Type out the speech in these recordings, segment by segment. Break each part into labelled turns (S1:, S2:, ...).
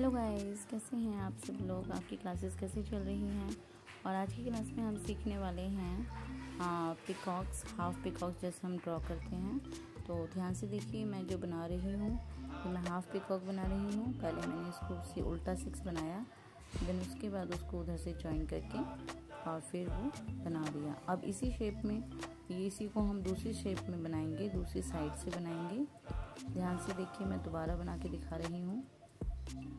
S1: Hello guys, कैसे हैं आप सब लोग। आपकी क्लासेस कैसी चल रही हैं। और आज की क्लास में हम सीखने वाले हैं पिकॉक्स, हाफ पिकॉक्स जैसे हम ड्रॉ करते हैं। तो ध्यान से देखिए, मैं जो बना रही हूँ तो मैं हाफ पिकॉक बना रही हूँ। पहले मैंने इसको उससे उल्टा 6 बनाया, देन उसके बाद उसको उधर से जॉइन करके और फिर वो बना दिया। अब इसी शेप में इसी को हम दूसरी शेप में बनाएंगे, दूसरी साइड से बनाएंगे। ध्यान से देखिए, मैं दोबारा बना के दिखा रही हूँ।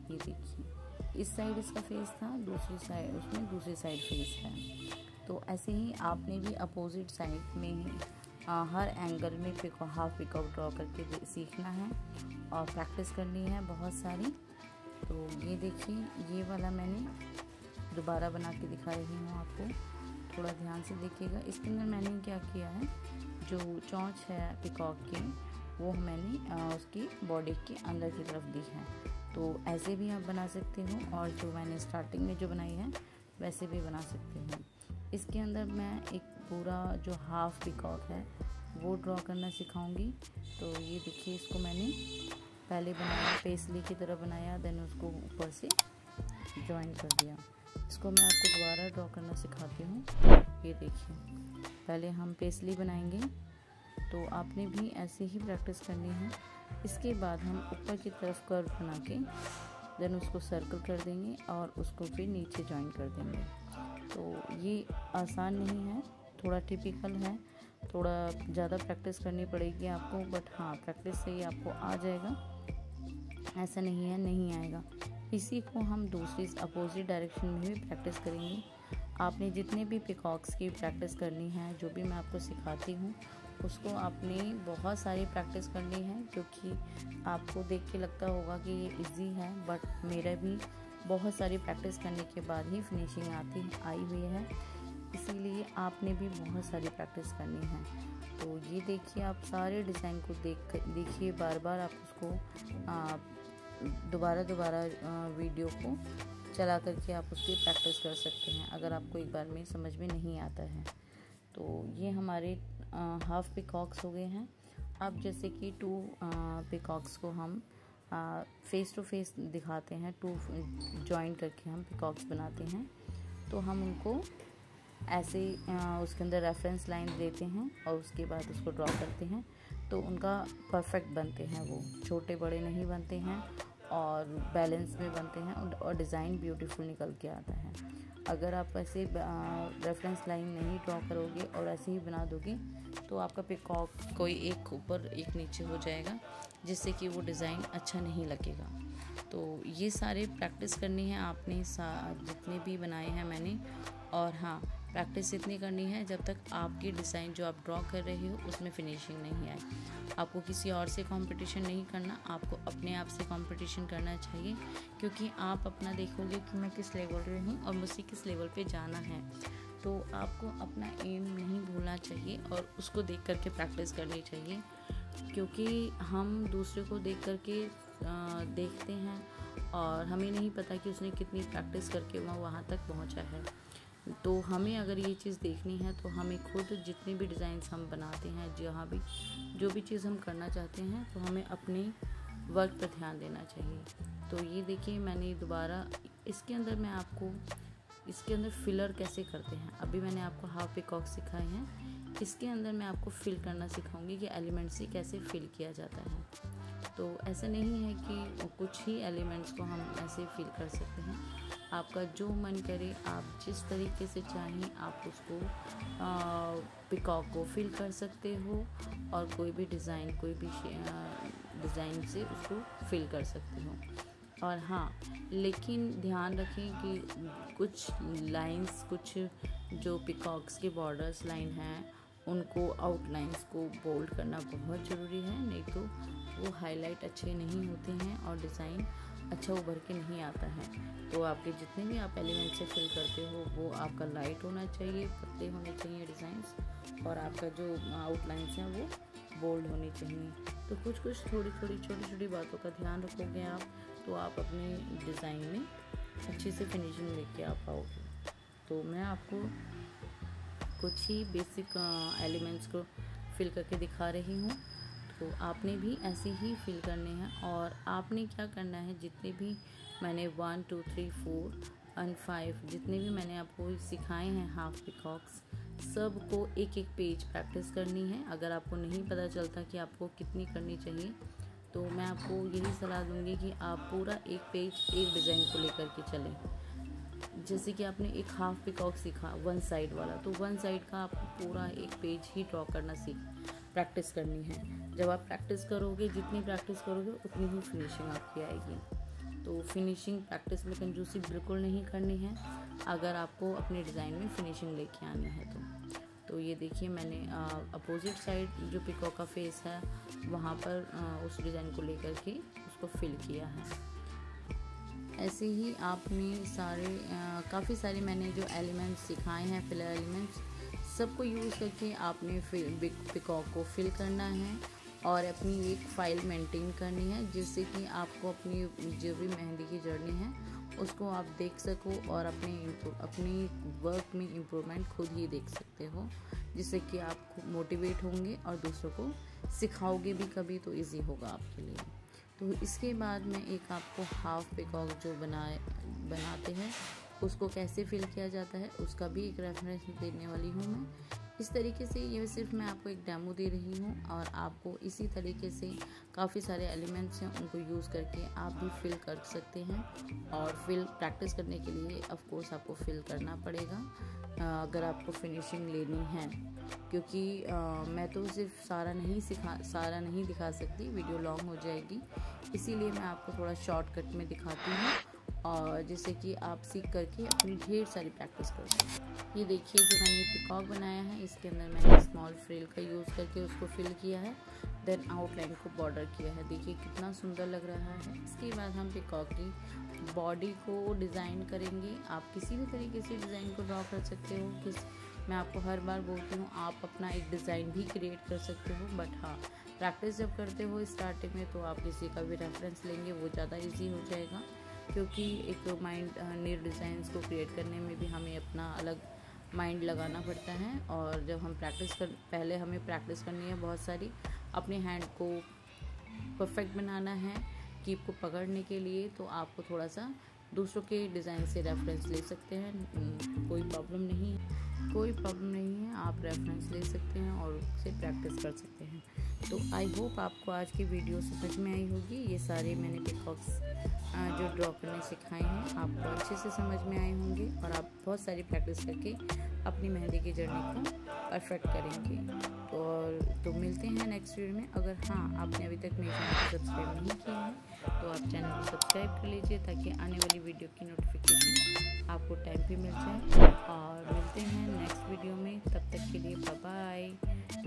S1: ये देखिए, इस साइड इसका फेस था, दूसरी साइड उसमें दूसरी साइड फेस है। तो ऐसे ही आपने भी अपोजिट साइड में ही हर एंगल में हाफ पिकॉक ड्रॉ करके सीखना है और प्रैक्टिस करनी है बहुत सारी। तो ये देखिए, ये वाला मैंने दोबारा बना के दिखा रही हूँ आपको, थोड़ा ध्यान से देखिएगा। इसके अंदर मैंने क्या किया है, जो चोंच है पिकॉक की वो मैंने उसकी बॉडी के अंदर की तरफ दी है। तो ऐसे भी आप बना सकते हो, और जो मैंने स्टार्टिंग में जो बनाई है वैसे भी बना सकते हो। इसके अंदर मैं एक पूरा जो हाफ पिकॉक है वो ड्रॉ करना सिखाऊंगी। तो ये देखिए, इसको मैंने पहले बनाया, पेसली की तरह बनाया, देन उसको ऊपर से जॉइन कर दिया। इसको मैं आपको दोबारा ड्रॉ करना सिखाती हूँ। ये देखिए, पहले हम पेसली बनाएंगे, तो आपने भी ऐसे ही प्रैक्टिस करनी है। इसके बाद हम ऊपर की तरफ कर्व बना के देन उसको सर्कल कर देंगे और उसको फिर नीचे जॉइन कर देंगे। तो ये आसान नहीं है, थोड़ा टिपिकल है, थोड़ा ज़्यादा प्रैक्टिस करनी पड़ेगी आपको, बट हाँ, प्रैक्टिस से ही आपको आ जाएगा, ऐसा नहीं है नहीं आएगा। इसी को हम दूसरी अपोजिट डायरेक्शन में भी प्रैक्टिस करेंगे। आपने जितने भी पिकॉक्स की प्रैक्टिस करनी है, जो भी मैं आपको सिखाती हूँ, उसको आपने बहुत सारी प्रैक्टिस करनी है, क्योंकि आपको देख के लगता होगा कि ये इजी है, बट मेरा भी बहुत सारी प्रैक्टिस करने के बाद ही फिनिशिंग आई हुई है। इसीलिए आपने भी बहुत सारी प्रैक्टिस करनी है। तो ये देखिए, आप सारे डिज़ाइन को देखिए, बार बार आप उसको दोबारा वीडियो को चला करके आप उसकी प्रैक्टिस कर सकते हैं, अगर आपको एक बार में समझ में नहीं आता है। तो ये हमारे हाफ पिकॉक्स हो गए हैं। अब जैसे कि 2 पिकॉक्स को हम फेस टू फेस दिखाते हैं, 2 जॉइन करके हम पिकॉक्स बनाते हैं। तो हम उनको ऐसे उसके अंदर रेफरेंस लाइन देते हैं और उसके बाद उसको ड्रॉ करते हैं, तो उनका परफेक्ट बनते हैं, वो छोटे बड़े नहीं बनते हैं और बैलेंस में बनते हैं, और डिज़ाइन ब्यूटीफुल निकल के आता है। अगर आप ऐसे रेफरेंस लाइन नहीं ड्रॉ करोगे और ऐसे ही बना दोगे, तो आपका पिकॉक कोई एक ऊपर एक नीचे हो जाएगा, जिससे कि वो डिज़ाइन अच्छा नहीं लगेगा। तो ये सारे प्रैक्टिस करनी है आपने, जितने भी बनाए हैं मैंने। और हाँ, प्रैक्टिस इतनी करनी है जब तक आपकी डिज़ाइन जो आप ड्रॉ कर रहे हो उसमें फिनिशिंग नहीं आए। आपको किसी और से कंपटीशन नहीं करना, आपको अपने आप से कंपटीशन करना चाहिए, क्योंकि आप अपना देखोगे कि मैं किस लेवल पे हूँ और मुझे किस लेवल पे जाना है। तो आपको अपना एम नहीं भूलना चाहिए और उसको देख करके प्रैक्टिस करनी चाहिए, क्योंकि हम दूसरे को देख करके देखते हैं और हमें नहीं पता कि उसने कितनी प्रैक्टिस करके वहाँ तक पहुँचा है। तो हमें अगर ये चीज़ देखनी है, तो हमें खुद जितने भी डिज़ाइंस हम बनाते हैं, जहाँ भी जो भी चीज़ हम करना चाहते हैं, तो हमें अपने वर्क पर ध्यान देना चाहिए। तो ये देखिए, मैंने दोबारा इसके अंदर फिलर कैसे करते हैं। अभी मैंने आपको हाफ पिकॉक सिखाए हैं, इसके अंदर मैं आपको फिल करना सिखाऊंगी कि एलिमेंट से कैसे फिल किया जाता है। तो ऐसा नहीं है कि कुछ ही एलिमेंट्स को हम ऐसे फिल कर सकते हैं, आपका जो मन करे, आप जिस तरीके से चाहें आप उसको पिकॉक को फिल कर सकते हो, और कोई भी डिज़ाइन से उसको फिल कर सकते हो। और हाँ, लेकिन ध्यान रखें कि कुछ लाइंस, कुछ जो पिकॉक्स के बॉर्डर्स लाइन हैं, उनको आउटलाइंस को बोल्ड करना बहुत ज़रूरी है, नहीं तो वो हाईलाइट अच्छे नहीं होते हैं और डिज़ाइन अच्छा उभर के नहीं आता है। तो आपके जितने भी आप एलिमेंट से फिल करते हो, वो आपका लाइट होना चाहिए, पतले होने चाहिए डिज़ाइंस, और आपका जो आउटलाइंस हैं वो बोल्ड होनी चाहिए। तो कुछ छोटी छोटी बातों का ध्यान रखोगे आप, तो आप अपने डिज़ाइन में अच्छे से फिनिशिंग लेके आ पाओगे। तो मैं आपको कुछ ही बेसिक एलिमेंट्स को फिल करके दिखा रही हूँ। तो आपने भी ऐसे ही फिल करने हैं, और आपने क्या करना है, जितने भी मैंने 1 2 3 4 और 5 जितने भी मैंने आपको सिखाए हैं हाफ पिकॉक्स, सबको एक एक पेज प्रैक्टिस करनी है। अगर आपको नहीं पता चलता कि आपको कितनी करनी चाहिए, तो मैं आपको यही सलाह दूंगी कि आप पूरा एक पेज एक डिज़ाइन को लेकर के चलें। जैसे कि आपने एक हाफ पिकॉक सीखा वन साइड वाला, तो वन साइड का आपको पूरा एक पेज ही ड्रॉ करना प्रैक्टिस करनी है। जब आप प्रैक्टिस करोगे, जितनी प्रैक्टिस करोगे उतनी ही फिनिशिंग आपकी आएगी। तो फिनिशिंग प्रैक्टिस में कंजूसी बिल्कुल नहीं करनी है अगर आपको अपने डिज़ाइन में फिनिशिंग लेके आनी है तो ये देखिए मैंने अपोजिट साइड जो पिकॉक का फेस है वहाँ पर उस डिज़ाइन को लेकर के उसको फिल किया है। ऐसे ही आपने काफ़ी सारे मैंने जो एलिमेंट्स सिखाए हैं, फिलर एलिमेंट्स, सबको यूज़ करके आपने पिकॉक को फिल करना है और अपनी एक फ़ाइल मेंटेन करनी है, जिससे कि आपको अपनी जो भी मेहंदी की जर्नी है उसको आप देख सको और अपनी वर्क में इम्प्रूवमेंट खुद ही देख सकते हो, जिससे कि आप मोटिवेट होंगे और दूसरों को सिखाओगे भी कभी तो इजी होगा आपके लिए। तो इसके बाद मैं एक आपको हाफ पिकॉक जो बनाते हैं उसको कैसे फिल किया जाता है उसका भी एक रेफरेंस देने वाली हूँ मैं। इस तरीके से ये सिर्फ मैं आपको एक डेमो दे रही हूँ और आपको इसी तरीके से काफ़ी सारे एलिमेंट्स हैं उनको यूज़ करके आप भी फिल कर सकते हैं। और प्रैक्टिस करने के लिए ऑफ कोर्स आपको फिल करना पड़ेगा अगर आपको फिनिशिंग लेनी है, क्योंकि मैं तो सिर्फ सारा नहीं दिखा सकती, वीडियो लॉन्ग हो जाएगी, इसीलिए मैं आपको थोड़ा शॉर्टकट में दिखाती हूँ और जिससे कि आप सीख करके अपनी ढेर सारी प्रैक्टिस कर सकें। ये देखिए जो मैंने पिकॉक बनाया है, इसके अंदर मैंने स्मॉल फ्रिल का यूज़ करके उसको फिल किया है, देन आउटलाइन को बॉर्डर किया है। देखिए कितना सुंदर लग रहा है। इसके बाद हम पिकॉक की बॉडी को डिज़ाइन करेंगे। आप किसी भी तरीके से डिज़ाइन को ड्रॉ कर सकते हो। मैं आपको हर बार बोलती हूँ आप अपना एक डिज़ाइन भी क्रिएट कर सकते हो, बट हाँ प्रैक्टिस जब करते हो स्टार्टिंग में तो आप किसी का भी रेफरेंस लेंगे वो ज़्यादा ईजी हो जाएगा, क्योंकि एक न्यू डिज़ाइंस को क्रिएट करने में भी हमें अपना अलग माइंड लगाना पड़ता है। और जब हम पहले हमें प्रैक्टिस करनी है बहुत सारी, अपने हैंड को परफेक्ट बनाना है कीप को पकड़ने के लिए, तो आपको थोड़ा सा दूसरों के डिज़ाइन से रेफरेंस ले सकते हैं। कोई प्रॉब्लम नहीं है, आप रेफरेंस ले सकते हैं और उससे प्रैक्टिस कर सकते हैं। तो आई होप आपको आज की वीडियो समझ में आई होगी। ये सारे मैंने पिकॉक्स जो ड्रॉ करने सिखाए हैं आपको अच्छे से समझ में आए होंगे और आप बहुत सारी प्रैक्टिस करके अपनी मेहंदी की जर्नी को परफेक्ट करेंगे। तो मिलते हैं नेक्स्ट वीडियो में। अगर हाँ आपने अभी तक मेरे चैनल को सब्सक्राइब नहीं किया है तो आप चैनल को सब्सक्राइब कर लीजिए, ताकि आने वाली वीडियो की नोटिफिकेशन आपको टाइम पे मिल जाए। और मिलते हैं नेक्स्ट वीडियो में, तब तक के लिए bye bye,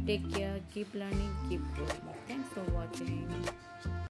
S1: take care, keep learning, keep growing. Thanks for watching.